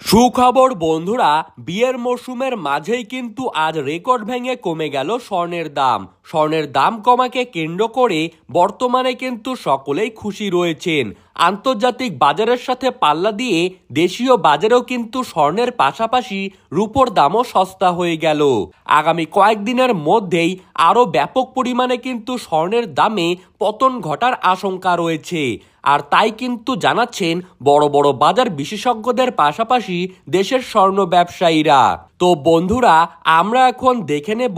সুখবর বন্ধুরা, বিয়ের মরশুমের মাঝেই কিন্তু আজ রেকর্ড ভেঙে কমে গেল স্বর্ণের দাম। স্বর্ণের দাম কমাকে কেন্দ্র করে বর্তমানে কিন্তু সকলেই খুশি রয়েছেন। আন্তর্জাতিক বাজারের সাথে পাল্লা দিয়ে দেশীয় বাজারেও কিন্তু স্বর্ণের পাশাপাশি রূপোর দামও সস্তা হয়ে গেল। আগামী কয়েকদিনের মধ্যেই আরও ব্যাপক পরিমাণে কিন্তু স্বর্ণের দামে পতন ঘটার আশঙ্কা রয়েছে। আর তাই কিন্তু জানাচ্ছেন বড় বড় বাজার বিশেষজ্ঞদের পাশাপাশি দেশের স্বর্ণ ব্যবসায়ীরা। তো বন্ধুরা, আমরা এখন দেখে নেব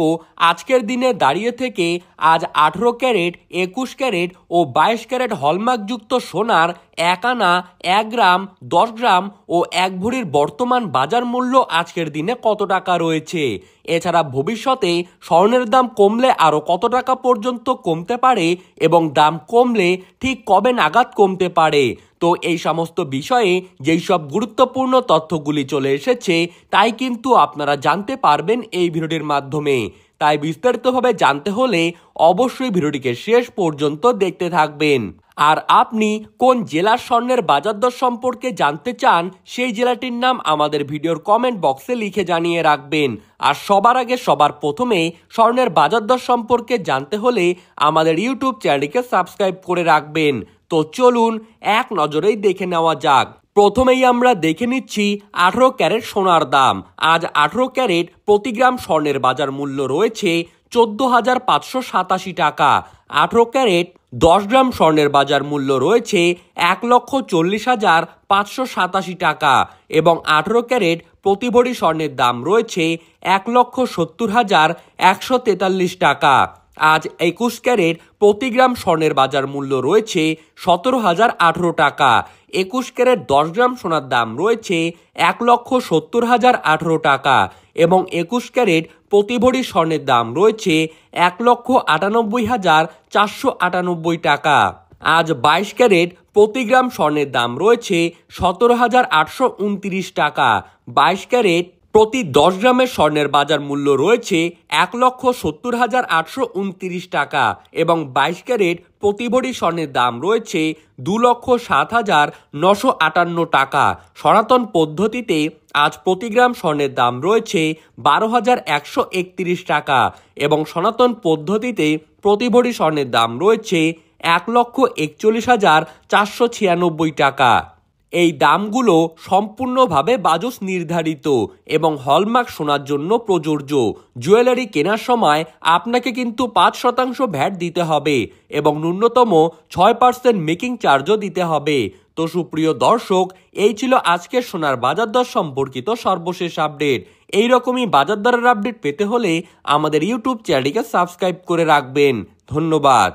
আজকের দিনে দাঁড়িয়ে থেকে আজ 18 ক্যারেট, 21 ক্যারেট ও 22 ক্যারেট হলমার্কযুক্ত সোনার 1 আনা, 1 গ্রাম, 10 গ্রাম ও 1 ভরির বর্তমান বাজার মূল্য আজকের দিনে কত টাকা রয়েছে। এছাড়া ভবিষ্যতে স্বর্ণের দাম কমলে আরও কত টাকা পর্যন্ত কমতে পারে এবং দাম কমলে ঠিক কবে নাগাদ কমতে পারে। তো এই সমস্ত বিষয়ে যেই সব গুরুত্বপূর্ণ তথ্যগুলি চলে এসেছে তাই কিন্তু আপনারা জানতে পারবেন এই ভিডিওটির মাধ্যমে। তাই বিস্তারিতভাবে জানতে হলে অবশ্যই ভিডিওটিকে শেষ পর্যন্ত দেখতে থাকবেন। আর আপনি কোন জেলার স্বর্ণের বাজার দর সম্পর্কে জানতে চান সেই জেলাটির নাম আমাদের ভিডিওর কমেন্ট বক্সে লিখে জানিয়ে রাখবেন। আর সবার আগে সবার প্রথমে স্বর্ণের বাজার দর সম্পর্কে জানতে হলে আমাদের ইউটিউব চ্যানেলকে সাবস্ক্রাইব করে রাখবেন। তো চলুন এক নজরেই দেখে নেওয়া যাক। প্রথমেই আমরা দেখে নিচ্ছি 18 ক্যারেট সোনার দাম। আজ 18 ক্যারেট প্রতি গ্রাম স্বর্ণের বাজার মূল্য রয়েছে 14,587 টাকা। 18 ক্যারেট 10 গ্রাম স্বর্ণের বাজার মূল্য রয়েছে 1,40,587 টাকা এবং 18 ক্যারেট প্রতি ভরি স্বর্ণের দাম রয়েছে 1,70,143 টাকা। আজ 21 ক্যারেট প্রতি গ্রাম স্বর্ণের বাজার মূল্য রয়েছে 17,018 টাকা। 21 ক্যারেট 10 গ্রাম সোনার দাম রয়েছে 1,70,018 টাকা এবং 21 ক্যারেট প্রতি ভরি স্বর্ণের দাম রয়েছে 1,98,498 টাকা। আজ 22 ক্যারেট প্রতি গ্রাম স্বর্ণের দাম রয়েছে 17,829 টাকা। 22 ক্যারেট প্রতি 10 গ্রামের স্বর্ণের বাজার মূল্য রয়েছে 1,70,829 টাকা এবং 22 ক্যারেট প্রতি ভরি স্বর্ণের দাম রয়েছে 2,07,958 টাকা। সনাতন পদ্ধতিতে আজ প্রতি গ্রাম স্বর্ণের দাম রয়েছে 12,131 টাকা এবং সনাতন পদ্ধতিতে প্রতি ভরি স্বর্ণের দাম রয়েছে 1,41,496 টাকা। এই দামগুলো সম্পূর্ণভাবে বাজস নির্ধারিত এবং হলমার্ক সোনার জন্য প্রযোজ্য। জুয়েলারি কেনার সময় আপনাকে কিন্তু 5% ভ্যাট দিতে হবে এবং ন্যূনতম 6% মেকিং চার্জও দিতে হবে। তো সুপ্রিয় দর্শক, এই ছিল আজকের সোনার বাজার দর সম্পর্কিত সর্বশেষ আপডেট। এইরকমই বাজার দরের আপডেট পেতে হলে আমাদের ইউটিউব চ্যানেলটিকে সাবস্ক্রাইব করে রাখবেন। ধন্যবাদ।